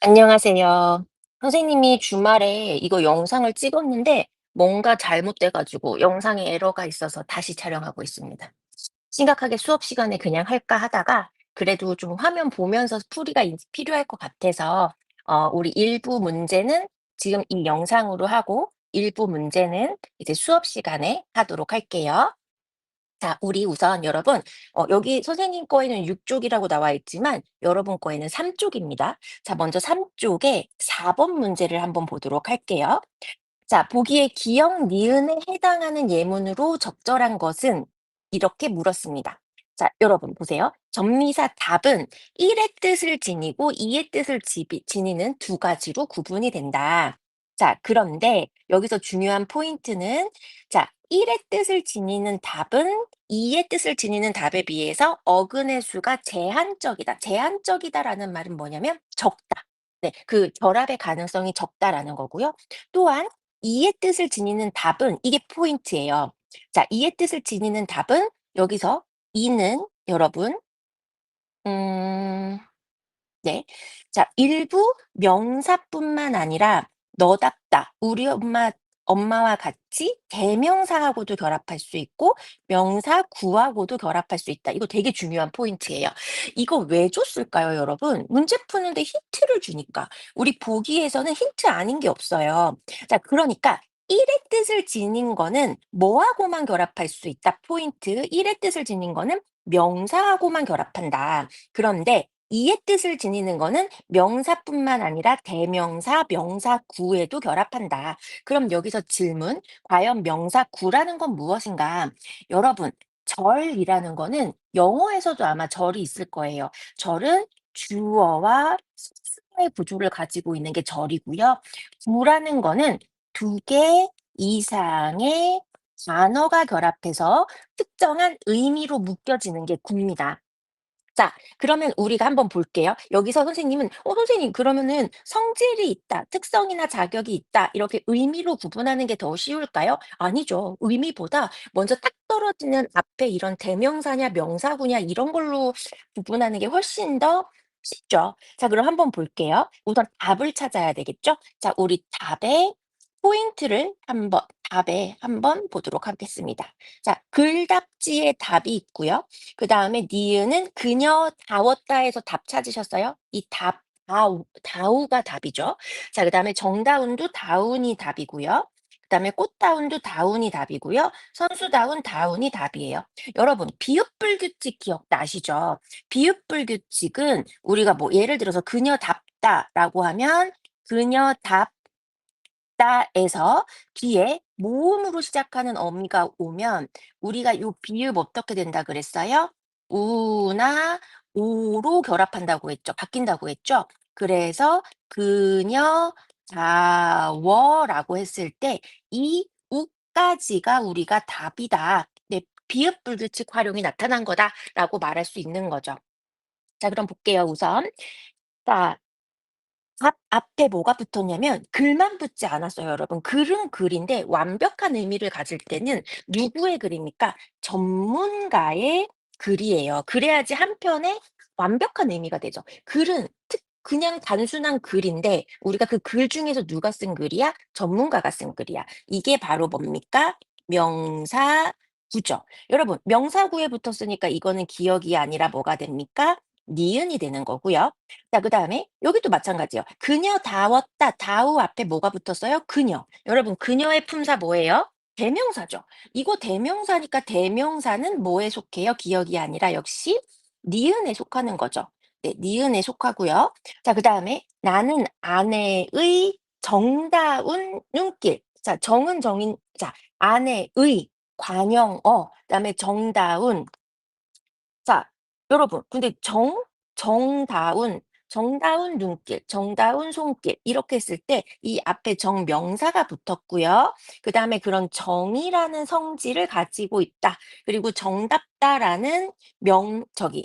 안녕하세요. 선생님이 주말에 이거 영상을 찍었는데 뭔가 잘못돼 가지고 영상에 에러가 있어서 다시 촬영하고 있습니다. 심각하게 수업 시간에 그냥 할까 하다가 그래도 좀 화면 보면서 풀이가 필요할 것 같아서 우리 일부 문제는 지금 이 영상으로 하고 일부 문제는 이제 수업 시간에 하도록 할게요. 자, 우리 우선 여러분, 여기 선생님 거에는 6 쪽이라고 나와 있지만 여러분 거에는 3 쪽입니다. 자, 먼저 3 쪽에 4번 문제를 한번 보도록 할게요. 자, 보기에 기역, 니은에 해당하는 예문으로 적절한 것은 이렇게 물었습니다. 자, 여러분 보세요. 전미사 답은 1의 뜻을 지니고 2의 뜻을 지니는 두 가지로 구분이 된다. 자, 그런데 여기서 중요한 포인트는 자, 1의 뜻을 지니는 답은 2의 뜻을 지니는 답에 비해서 어근의 수가 제한적이다. 제한적이다라는 말은 뭐냐면 적다. 네, 그 결합의 가능성이 적다라는 거고요. 또한 이의 뜻을 지니는 답은 이게 포인트예요. 자, 이의 뜻을 지니는 답은 여기서 이는 여러분 음 네. 자, 일부 명사뿐만 아니라 너답다, 우리 엄마와 같이 대명사하고도 결합할 수 있고 명사 구하고도 결합할 수 있다. 이거 되게 중요한 포인트예요. 이거 왜 줬을까요, 여러분? 문제 푸는데 힌트를 주니까. 우리 보기에서는 힌트 아닌 게 없어요. 자, 그러니까 1의 뜻을 지닌 거는 뭐하고만 결합할 수 있다. 포인트. 1의 뜻을 지닌 거는 명사하고만 결합한다. 그런데 이의 뜻을 지니는 거는 명사뿐만 아니라 대명사, 명사구에도 결합한다. 그럼 여기서 질문, 과연 명사구라는 건 무엇인가? 여러분, 절이라는 거는 영어에서도 아마 절이 있을 거예요. 절은 주어와 수어의 구조를 가지고 있는 게 절이고요. 구라는 거는 두 개 이상의 단어가 결합해서 특정한 의미로 묶여지는 게 구입니다. 자, 그러면 우리가 한번 볼게요. 여기서 선생님은 선생님 그러면은 성질이 있다, 특성이나 자격이 있다 이렇게 의미로 구분하는 게 더 쉬울까요?" 아니죠. 의미보다 먼저 딱 떨어지는 앞에 이런 대명사냐 명사구냐 이런 걸로 구분하는 게 훨씬 더 쉽죠. 자, 그럼 한번 볼게요. 우선 답을 찾아야 되겠죠? 자, 우리 답에 한번 보도록 하겠습니다. 자, 글답지에 답이 있고요. 그다음에 니은은 그녀다웠다에서 답 찾으셨어요? 이 답 다우가 답이죠. 자, 그다음에 정다운도 다운이 답이고요. 그다음에 꽃다운도 다운이 답이고요. 선수다운 다운이 답이에요. 여러분 비읍불규칙 기억나시죠? 비읍불규칙은 우리가 뭐 예를 들어서 그녀답다라고 하면 그녀답 다에서 뒤에 모음으로 시작하는 어미가 오면 우리가 요 비읍 어떻게 된다 그랬어요? 우나 오로 결합한다고 했죠. 바뀐다고 했죠. 그래서 그녀 자워라고 했을 때 이 우까지가 우리가 답이다. 네, 비읍 불규칙 활용이 나타난 거다라고 말할 수 있는 거죠. 자, 그럼 볼게요, 우선. 자, 답 앞에 뭐가 붙었냐면 글만 붙지 않았어요, 여러분. 글은 글인데 완벽한 의미를 가질 때는 누구의 글입니까? 전문가의 글이에요. 그래야지 한편에 완벽한 의미가 되죠. 글은 그냥 단순한 글인데 우리가 그 글 중에서 누가 쓴 글이야? 전문가가 쓴 글이야. 이게 바로 뭡니까? 명사구죠. 여러분, 명사구에 붙었으니까 이거는 기억이 아니라 뭐가 됩니까? 니은이 되는 거고요. 자, 그다음에 여기도 마찬가지예요. 그녀다웠다. 다우 앞에 뭐가 붙었어요? 그녀. 여러분 그녀의 품사 뭐예요? 대명사죠. 이거 대명사니까 대명사는 뭐에 속해요? 기억이 아니라 역시 니은에 속하는 거죠. 네, 니은에 속하고요. 자, 그다음에 나는 아내의 정다운 눈길. 자, 정은 정인 자, 아내의 관용어 그다음에 정다운 자, 여러분 근데 정다운 눈길, 정다운 손길 이렇게 했을 때 이 앞에 정명사가 붙었고요. 그다음에 그런 정이라는 성질을 가지고 있다. 그리고 정답다라는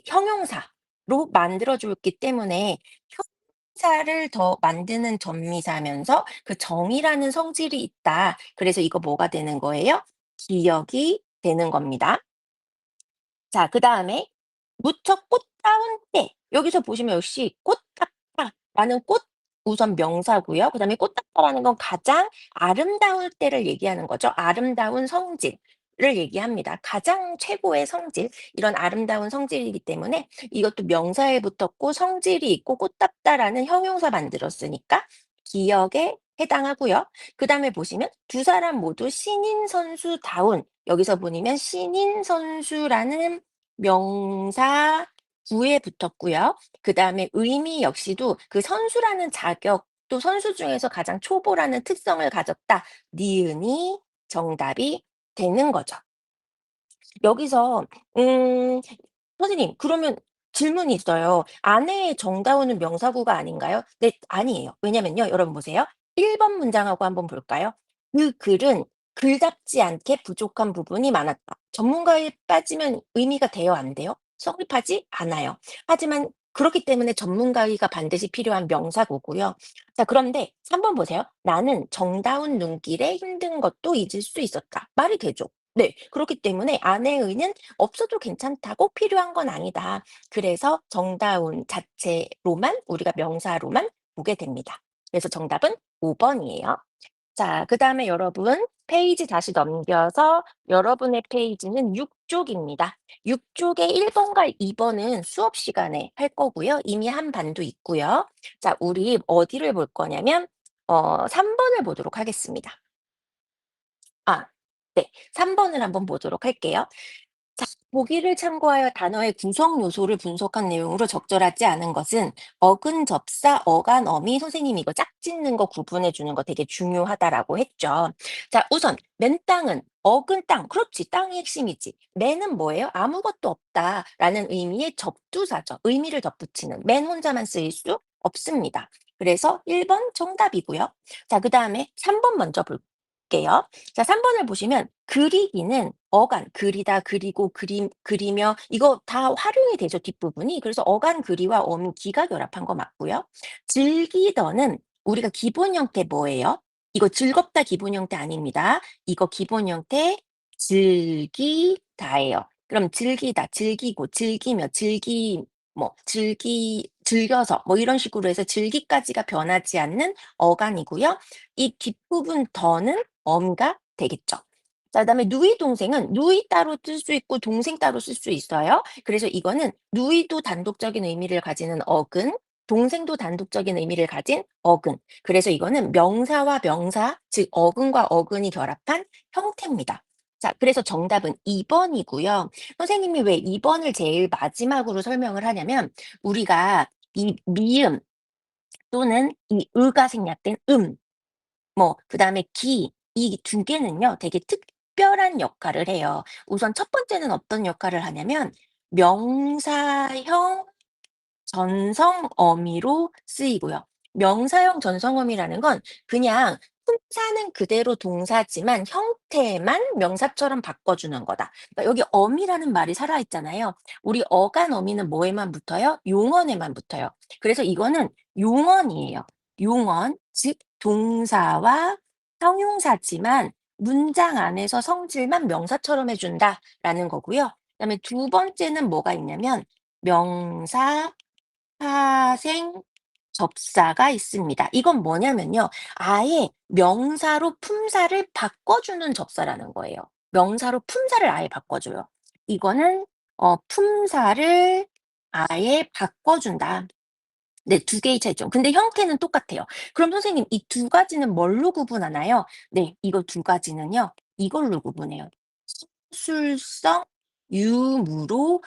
형용사로 만들어 줬기 때문에 형용사를 더 만드는 전미사면서 그 정이라는 성질이 있다. 그래서 이거 뭐가 되는 거예요? 기억이 되는 겁니다. 자, 그다음에 무척 꽃다운 때 여기서 보시면 역시 꽃 같다라는 꽃 우선 명사고요. 그다음에 꽃다발하는 건 가장 아름다울 때를 얘기하는 거죠. 아름다운 성질을 얘기합니다. 가장 최고의 성질, 이런 아름다운 성질이기 때문에 이것도 명사에 붙었고 성질이 있고 꽃답다라는 형용사 만들었으니까 기억에 해당하고요. 그다음에 보시면 두 사람 모두 신인 선수다운, 여기서 보시면 신인 선수라는 명사 구에 붙었고요. 그다음에 의미 역시도 그 선수라는 자격, 또 선수 중에서 가장 초보라는 특성을 가졌다. 니은이 정답이 되는 거죠. 여기서 선생님, 그러면 질문이 있어요. "아내의 정다운은 명사구가 아닌가요?" 네, 아니에요. 왜냐면요. 여러분 보세요. 1번 문장하고 한번 볼까요? "그 글은 글답지 않게 부족한 부분이 많았다." 전문가에 빠지면 의미가 돼요, 안 돼요? 성립하지 않아요. 하지만 그렇기 때문에 전문가의가 반드시 필요한 명사구고요. 자, 그런데 3번 보세요. "나는 정다운 눈길에 힘든 것도 잊을 수 있었다." 말이 되죠. 네. 그렇기 때문에 아내의는 없어도 괜찮다. 꼭 필요한 건 아니다. 그래서 정다운 자체로만, 우리가 명사로만 보게 됩니다. 그래서 정답은 5 번이에요. 자, 그다음에 여러분 페이지 다시 넘겨서 여러분의 페이지는 6 쪽입니다. 6 쪽에 1 번과 2 번은 수업 시간에 할 거고요. 이미 한 반도 있고요. 자, 우리 어디를 볼 거냐면 3 번을 보도록 하겠습니다. 아, 네. 3 번을 한번 보도록 할게요. 자, 보기를 참고하여 단어의 구성 요소를 분석한 내용으로 적절하지 않은 것은 어근, 접사, 어간, 어미. 선생님이 이거 짝 짓는 거 구분해 주는 거 되게 중요하다라고 했죠. 자, 우선 맨 땅은 어근 땅. 그렇지. 땅이 핵심이지. 맨은 뭐예요? 아무것도 없다라는 의미의 접두사죠. 의미를 덧붙이는. 맨 혼자만 쓰일 수 없습니다. 그래서 1번 정답이고요. 자, 그다음에 3번 먼저 볼게요. 자, 3 번을 보시면 그리기는 어간, 그리다, 그리고, 그리며 이거 다 활용이 되죠, 뒷부분이. 그래서 어간, 그리와 어미, 기가 결합한 거 맞고요. 즐기더는 우리가 기본 형태 뭐예요? 이거 즐겁다 기본 형태 아닙니다. 이거 기본 형태 즐기다예요. 그럼 즐기다, 즐기고, 즐기며, 즐겨서 뭐 이런 식으로 해서 즐기까지가 변하지 않는 어간이고요. 이 뒷부분 더는 어미가 되겠죠. 자, 그다음에 누이 동생은 누이 따로 쓸 수 있고 동생 따로 쓸 수 있어요. 그래서 이거는 누이도 단독적인 의미를 가지는 어근, 동생도 단독적인 의미를 가진 어근. 그래서 이거는 명사와 명사, 즉 어근과 어근이 결합한 형태입니다. 자, 그래서 정답은 2 번이고요. 선생님이 왜 2 번을 제일 마지막으로 설명을 하냐면 우리가 이 미음 또는 이 의가 생략된 그다음에 기, 이 두 개는요 되게 특별한 역할을 해요. 우선 첫 번째는 어떤 역할을 하냐면 명사형 전성 어미로 쓰이고요. 명사형 전성 어미라는 건 그냥 품사는 그대로 동사지만 형태만 명사처럼 바꿔주는 거다. 그러니까 여기 어미라는 말이 살아있잖아요. 우리 어간 어미는 뭐에만 붙어요? 용언에만 붙어요. 그래서 이거는 용언이에요. 용언, 즉 동사와 형용사지만 문장 안에서 성질만 명사처럼 해준다라는 거고요. 그다음에 두 번째는 뭐가 있냐면 명사 파생 접사가 있습니다. 이건 뭐냐면요. 아예 명사로 품사를 바꿔주는 접사라는 거예요. 명사로 품사를 아예 바꿔줘요. 이거는 품사를 아예 바꿔준다. 네, 두 개의 차이점. 근데 형태는 똑같아요. 그럼 선생님 이 두 가지는 뭘로 구분하나요? 네, 이거 두 가지는요. 이걸로 구분해요. 서술성 유무로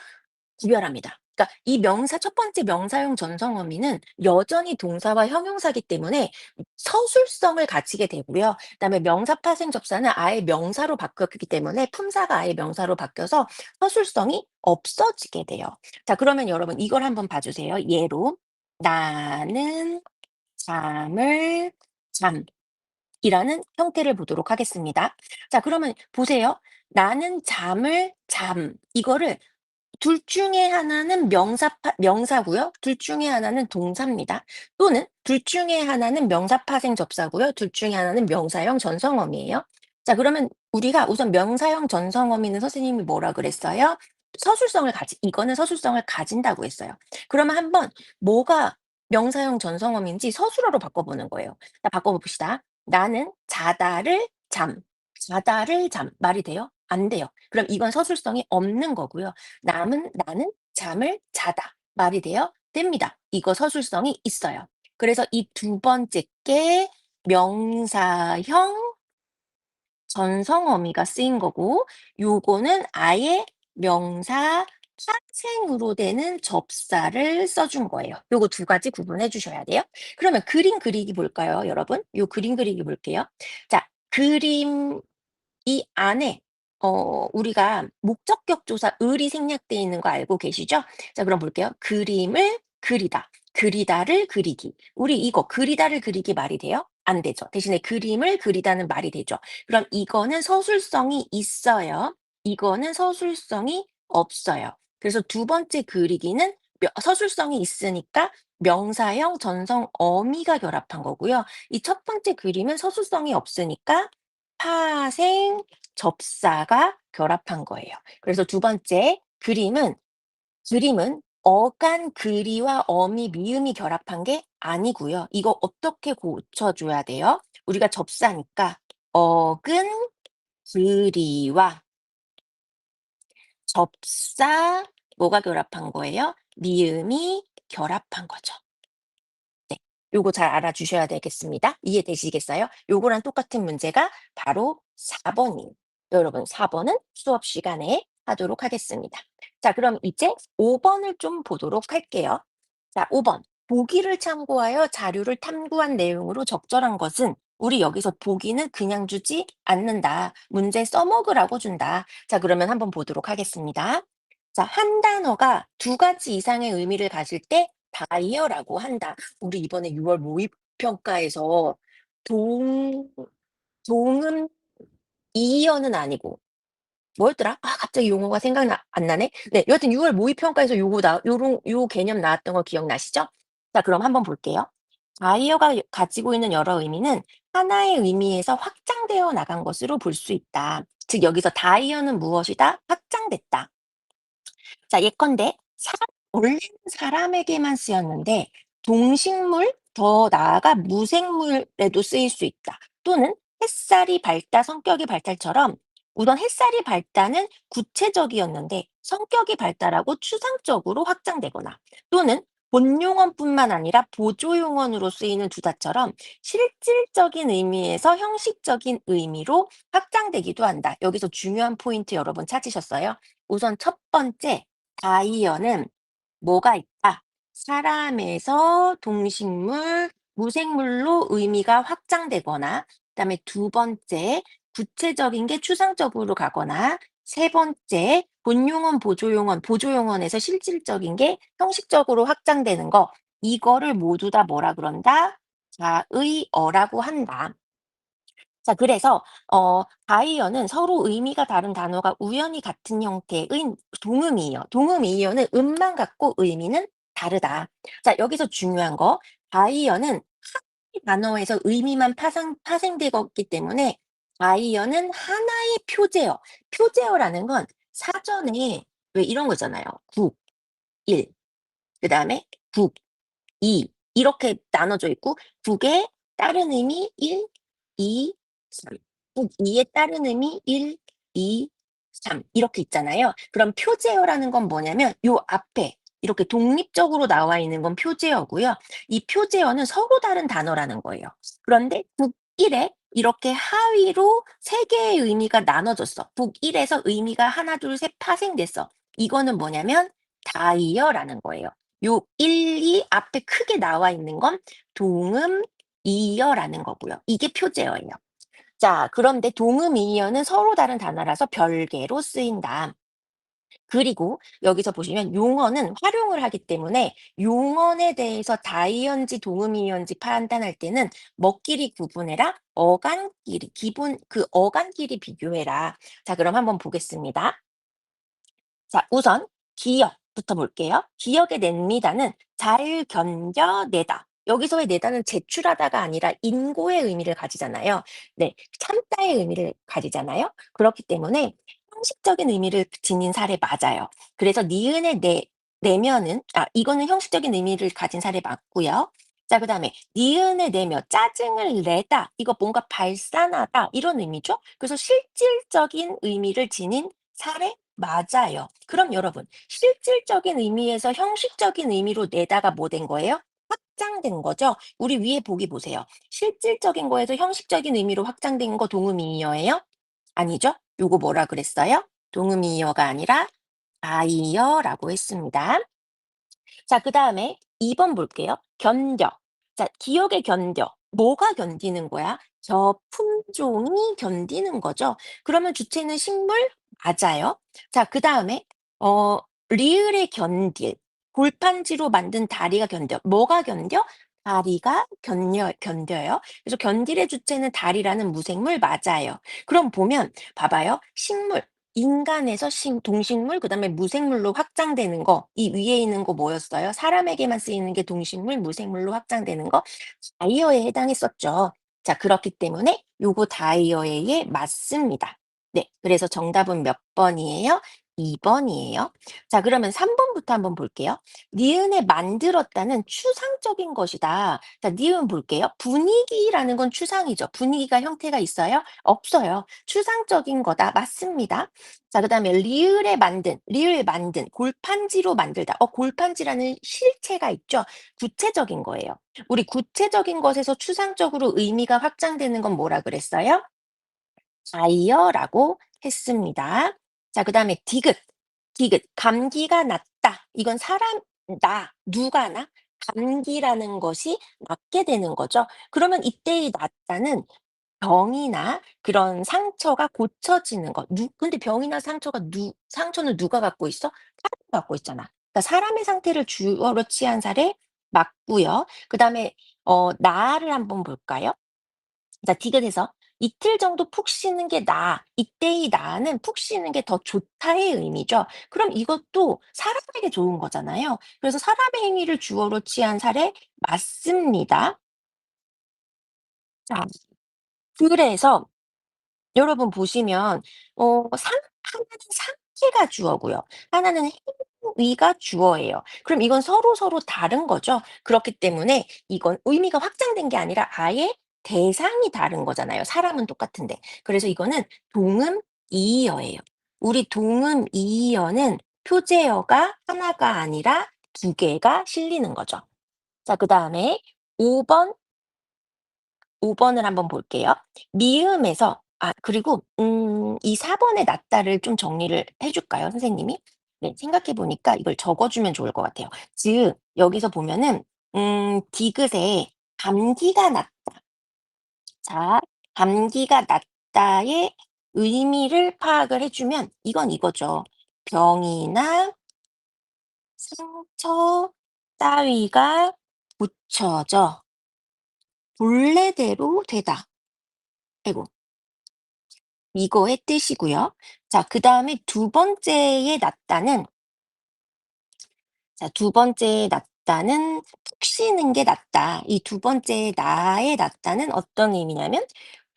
구별합니다. 그러니까 이 명사 첫 번째 명사형 전성어미는 여전히 동사와 형용사기 때문에 서술성을 가지게 되고요. 그다음에 명사 파생 접사는 아예 명사로 바뀌었기 때문에 품사가 아예 명사로 바뀌어서 서술성이 없어지게 돼요. 자, 그러면 여러분 이걸 한번 봐 주세요. 예로 나는 잠을 잠이라는 형태를 보도록 하겠습니다. 자, 그러면 보세요. 나는 잠을 이거를 둘 중에 하나는 명사고요. 둘 중에 하나는 동사입니다. 또는 둘 중에 하나는 명사 파생 접사고요. 둘 중에 하나는 명사형 전성어미예요. 자, 그러면 우리가 우선 명사형 전성어미는 선생님이 뭐라 그랬어요? 이거는 서술성을 가진다고 했어요. 그러면 한번 뭐가 명사형 전성어민지 서술어로 바꿔보는 거예요. 자, 바꿔봅시다. 나는 자다를 잠. 자다를 잠. 말이 돼요? 안 돼요. 그럼 이건 서술성이 없는 거고요. 나는 잠을 자다. 말이 돼요? 됩니다. 이거 서술성이 있어요. 그래서 이 두 번째 게 명사형 전성어미가 쓰인 거고, 요거는 아예 명사 파생으로 되는 접사를 써준 거예요. 요거 두 가지 구분해 주셔야 돼요. 그러면 그림 그리기 볼까요, 여러분? 요 그림 그리기 볼게요. 자, 그림 이 안에 우리가 목적격 조사 을이 생략돼 있는 거 알고 계시죠? 자, 그럼 볼게요. 그림을 그리다, 그리다를 그리기. 우리 이거 그리다를 그리기 말이 돼요? 안 되죠. 대신에 그림을 그리다는 말이 되죠. 그럼 이거는 서술성이 있어요. 이거는 서술성이 없어요. 그래서 두 번째 그리기는 서술성이 있으니까 명사형 전성 어미가 결합한 거고요. 이 첫 번째 그림은 서술성이 없으니까 파생, 접사가 결합한 거예요. 그래서 두 번째 그림은 어간 그리와 어미, 미음이 결합한 게 아니고요. 이거 어떻게 고쳐 줘야 돼요? 우리가 접사니까 어근 그리와 접사 뭐가 결합한 거예요? 미음이 결합한 거죠. 네. 요거 잘 알아주셔야 되겠습니다. 이해되시겠어요? 요거랑 똑같은 문제가 바로 4 번이에요. 여러분 4 번은 수업 시간에 하도록 하겠습니다. 자, 그럼 이제 5 번을 좀 보도록 할게요. 자, 5 번. 보기를 참고하여 자료를 탐구한 내용으로 적절한 것은 우리 여기서 보기는 그냥 주지 않는다. 문제 써먹으라고 준다. 자, 그러면 한번 보도록 하겠습니다. 자, 한 단어가 두 가지 이상의 의미를 가질 때 다이어라고 한다. 우리 이번에 6월 모의평가에서 동 동음 이어는 아니고 뭐였더라? 아, 갑자기 용어가 생각나 안 나네. 네, 여하튼 6월 모의평가에서 요 개념 나왔던 거 기억나시죠? 자, 그럼 한번 볼게요. 다이어가 가지고 있는 여러 의미는 하나의 의미에서 확장되어 나간 것으로 볼 수 있다. 즉 여기서 다이어는 무엇이다? 확장됐다. 자, 예컨대 원래는 사람에게만 쓰였는데 동식물, 더 나아가 무생물에도 쓰일 수 있다. 또는 햇살이 밝다, 성격이 밝다처럼 우선 햇살이 밝다는 구체적이었는데 성격이 밝다라고 추상적으로 확장되거나 또는 본용어뿐만 아니라 보조용어로 쓰이는 두다처럼 실질적인 의미에서 형식적인 의미로 확장되기도 한다. 여기서 중요한 포인트 여러분 찾으셨어요? 우선 첫 번째, 다이어는 뭐가 있다? 사람에서 동식물, 무생물로 의미가 확장되거나, 그다음에 두 번째, 구체적인 게 추상적으로 가거나, 세 번째, 본용언, 보조용언에서 실질적인 게 형식적으로 확장되는 거, 이거를 모두 다 뭐라 그런다? 자의어라고 한다. 자, 그래서 다이어는 서로 의미가 다른 단어가 우연히 같은 형태의 동음이에요. 동음이어는 음만 같고 의미는 다르다. 자, 여기서 중요한 거 다이어는 한 단어에서 의미만 파생되었기 때문에 다이어는 하나의 표제어. 표제어라는 건 사전에 왜 이런 거잖아요. 국, 일, 그다음에 국, 이 이렇게 나눠져 있고 국에 따른 의미 1, 2, 3. 국 2에 따른 의미 1, 2, 3 이렇게 있잖아요. 그럼 표제어라는 건 뭐냐면 요 앞에 이렇게 독립적으로 나와 있는 건 표제어고요. 이 표제어는 서로 다른 단어라는 거예요. 그런데 국 1에 이렇게 하위로 세 개의 의미가 나눠졌어. 국 1에서 의미가 하나, 둘, 셋 파생됐어. 이거는 뭐냐면 다이어라는 거예요. 요 1, 2 앞에 크게 나와 있는 건 동음 이어라는 거고요. 이게 표제어예요. 자, 그런데 동음 이어는 서로 다른 단어라서 별개로 쓰인다. 그리고 여기서 보시면 용어는 활용을 하기 때문에 용언에 대해서 다이언지 동음이언지 판단할 때는 먹끼리 구분해라. 어간끼리 기본 그 어간끼리 비교해라. 자, 그럼 한번 보겠습니다. 자, 우선 기억부터 볼게요. 기억의 냅니다는 잘 견뎌내다. 여기서의 내다는 제출하다가 아니라 인고의 의미를 가지잖아요. 네, 참다의 의미를 가지잖아요. 그렇기 때문에 형식적인 의미를 지닌 사례 맞아요. 그래서 니은의 내 내면은 이거는 형식적인 의미를 가진 사례 맞고요. 자 그다음에 니은을 내며 짜증을 내다 이거 뭔가 발산하다 이런 의미죠. 그래서 실질적인 의미를 지닌 사례 맞아요. 그럼 여러분 실질적인 의미에서 형식적인 의미로 내다가 뭐 된 거예요? 확장된 거죠. 우리 위에 보기 보세요. 실질적인 거에서 형식적인 의미로 확장된 거 동음이어예요? 아니죠? 요거 뭐라 그랬어요? 동음이어가 아니라 아이어라고 했습니다. 자, 그다음에 2번 볼게요. 견뎌. 자, 기억의 견뎌. 뭐가 견디는 거야? 저 품종이 견디는 거죠. 그러면 주체는 식물? 맞아요. 자, 그다음에 어 리을의 견딜. 골판지로 만든 다리가 견뎌. 뭐가 견뎌? 다리가 견뎌요. 그래서 견딜의 주체는 다리라는 무생물 맞아요. 그럼 보면 봐봐요. 식물 인간에서 동식물 그다음에 무생물로 확장되는 거 이 위에 있는 거 뭐였어요? 사람에게만 쓰이는 게 동식물, 무생물로 확장되는 거 다이어에 해당했었죠. 자 그렇기 때문에 요거 다이어에 맞습니다. 네. 그래서 정답은 몇 번이에요? 2 번이에요. 자 그러면 3 번부터 한번 볼게요. "니은에 만들었다는 추상적인 것이다." 자 니은 볼게요. 분위기라는 건 추상이죠. 분위기가 형태가 있어요? 없어요. 추상적인 거다. 맞습니다. 자 그다음에 리을 만든, 골판지로 만들다. 골판지라는 실체가 있죠. 구체적인 거예요. 우리 구체적인 것에서 추상적으로 의미가 확장되는 건 뭐라 그랬어요? 아이어라고 했습니다. 자 그다음에 디귿. 감기가 났다. 이건 누가 나? 감기라는 것이 낫게 되는 거죠. 그러면 이때의 낫다는 병이나 그런 상처가 고쳐지는 것. 근데 병이나 상처는 누가 갖고 있어? 사람이 갖고 있잖아. 그러니까 사람의 상태를 주어로 취한 사례 맞고요. 그다음에 나를 한번 볼까요? 자 디귿에서 "이틀 정도 푹 쉬는 게 나아." 이때의 나는 푹 쉬는 게 더 좋다의 의미죠. 그럼 이것도 사람에게 좋은 거잖아요. 그래서 사람의 행위를 주어로 취한 사례 맞습니다. 자 그래서 여러분 보시면 하나는 상태가 주어고요. 하나는 행위가 주어예요. 그럼 이건 서로서로 다른 거죠. 그렇기 때문에 이건 의미가 확장된 게 아니라 아예 대상이 다른 거잖아요. 사람은 똑같은데. 그래서 이거는 동음이의어예요. 우리 동음이의어는 표제어가 하나가 아니라 두 개가 실리는 거죠. 자 그다음에 5 번 5 번을 한번 볼게요. 미음에서 그리고 이 4 번의 낫다를 좀 정리를 해 줄까요, 선생님이? 네 생각해 보니까 이걸 적어 주면 좋을 것 같아요. 즉 여기서 보면은 디귿에 감기가 났 자 감기가 났다의 의미를 파악을 해 주면 이건 이거죠. 병이나 상처 따위가 고쳐져 본래대로 되다. 아이고. 이거의 뜻이고요. 자 그다음에 두 번째의 낫다는 두 번째의 낫다는 푹 쉬는 게 낫다. 이 두 번째 나의 낫다는 어떤 의미냐면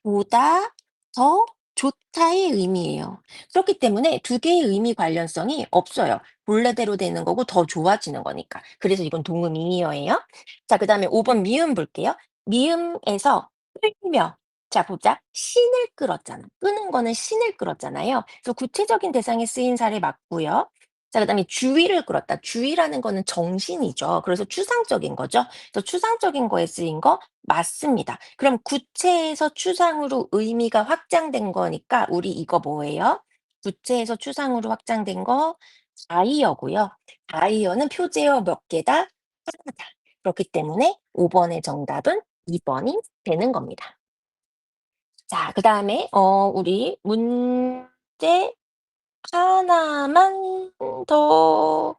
보다 더 좋다의 의미예요. 그렇기 때문에 두 개의 의미 관련성이 없어요. 본래대로 되는 거고 더 좋아지는 거니까. 그래서 이건 동음이의어예요. 자 그다음에 5번 미음 볼게요. 미음에서 끌며 자 보자. 신을 끌었잖아. 끄는 거는 신을 끌었잖아요. 그래서 구체적인 대상에 쓰인 사례 맞고요. 자 그다음에 주의를 끌었다. 주의라는 거는 정신이죠. 그래서 추상적인 거죠. 그래서 추상적인 거에 쓰인 거 맞습니다. 그럼 구체에서 추상으로 의미가 확장된 거니까 우리 이거 뭐예요? 구체에서 추상으로 확장된 거 다이어고요. 다이어는 표제어 몇 개다? 하나다. 그렇기 때문에 5 번의 정답은 2 번이 되는 겁니다. 자 그다음에 우리 문제 하나만 더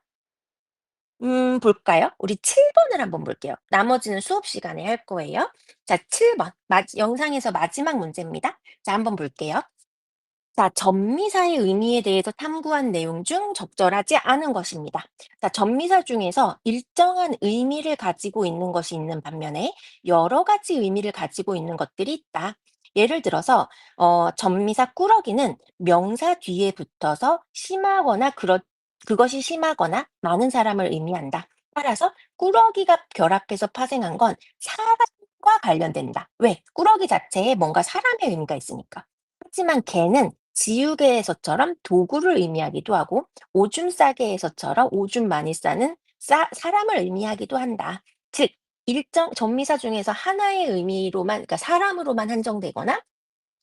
볼까요? 우리 7 번을 한번 볼게요. 나머지는 수업 시간에 할 거예요. 자 7 번 영상에서 마지막 문제입니다. 자 한번 볼게요. 자 전미사의 의미에 대해서 탐구한 내용 중 적절하지 않은 것입니다. 자 전미사 중에서 일정한 의미를 가지고 있는 것이 있는 반면에 여러 가지 의미를 가지고 있는 것들이 있다. 예를 들어서 전미사 꾸러기는 명사 뒤에 붙어서 심하거나 그것이 심하거나 많은 사람을 의미한다. 따라서 꾸러기가 결합해서 파생한 건 사람과 관련된다. 왜? 꾸러기 자체에 뭔가 사람의 의미가 있으니까. 하지만 개는 지우개에서처럼 도구를 의미하기도 하고 오줌 싸개에서처럼 오줌 많이 싸는 사람을 의미하기도 한다. 즉, 일정 전미사 중에서 하나의 의미로만, 그러니까 사람으로만 한정되거나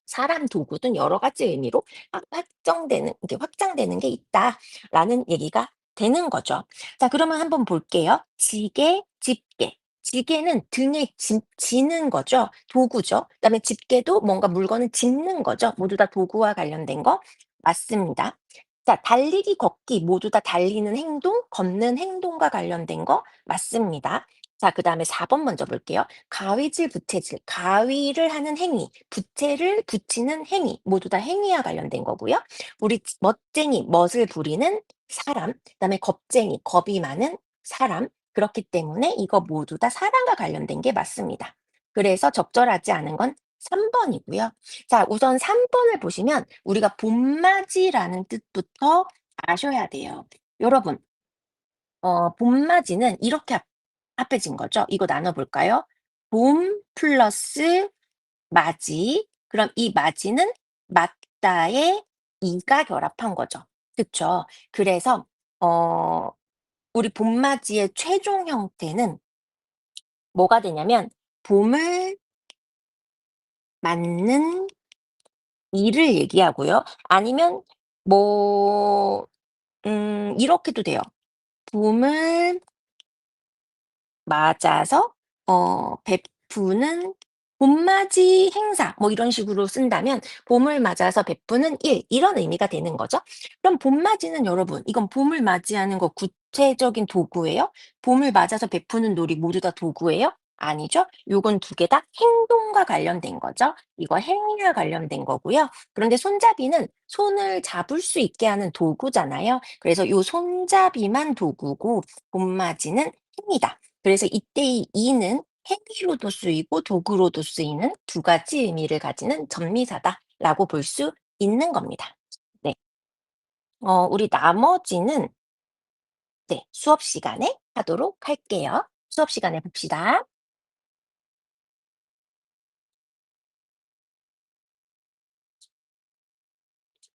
사람 도구 등 여러 가지 의미로 확정되는 이게 확장되는 게 있다라는 얘기가 되는 거죠. 자, 그러면 한번 볼게요. 지게, 집게. 지게는 등에 지는 거죠. 도구죠. 그다음에 집게도 뭔가 물건을 짚는 거죠. 모두 다 도구와 관련된 거 맞습니다. 자, 달리기, 걷기 모두 다 달리는 행동, 걷는 행동과 관련된 거 맞습니다. 자, 그다음에 4번 먼저 볼게요. 가위질, 부채질, 가위를 하는 행위, 부채를 붙이는 행위, 모두 다 행위와 관련된 거고요. 우리 멋쟁이, 멋을 부리는 사람, 그다음에 겁쟁이, 겁이 많은 사람. 그렇기 때문에 이거 모두 다 사람과 관련된 게 맞습니다. 그래서 적절하지 않은 건 3 번이고요. 자, 우선 3 번을 보시면 우리가 봄맞이라는 뜻부터 아셔야 돼요. 여러분, 봄맞이는 이렇게 합해진 거죠. 이거 나눠 볼까요? 봄 플러스 맞이. 그럼 이 맞이는 맞다의 이가 결합한 거죠. 그쵸? 그래서 어 우리 봄맞이의 최종 형태는 뭐가 되냐면 봄을 맞는 이를 얘기하고요. 아니면 뭐 이렇게도 돼요. 봄을 맞아서 베푸는 봄맞이 행사 뭐 이런 식으로 쓴다면 봄을 맞아서 베푸는 일 이런 의미가 되는 거죠. 그럼 봄맞이는 여러분 이건 봄을 맞이하는 거 구체적인 도구예요? 봄을 맞아서 베푸는 놀이 모두 다 도구예요? 아니죠. 요건 두 개 다 행동과 관련된 거죠. 이거 행위와 관련된 거고요. 그런데 손잡이는 손을 잡을 수 있게 하는 도구잖아요. 그래서 요 손잡이만 도구고 봄맞이는 행위다. 그래서 이때 이 이는 행위로도 쓰이고 도구로도 쓰이는 두 가지 의미를 가지는 접미사다라고 볼 수 있는 겁니다. 네. 우리 나머지는 네 수업 시간에 하도록 할게요. 수업 시간에 봅시다.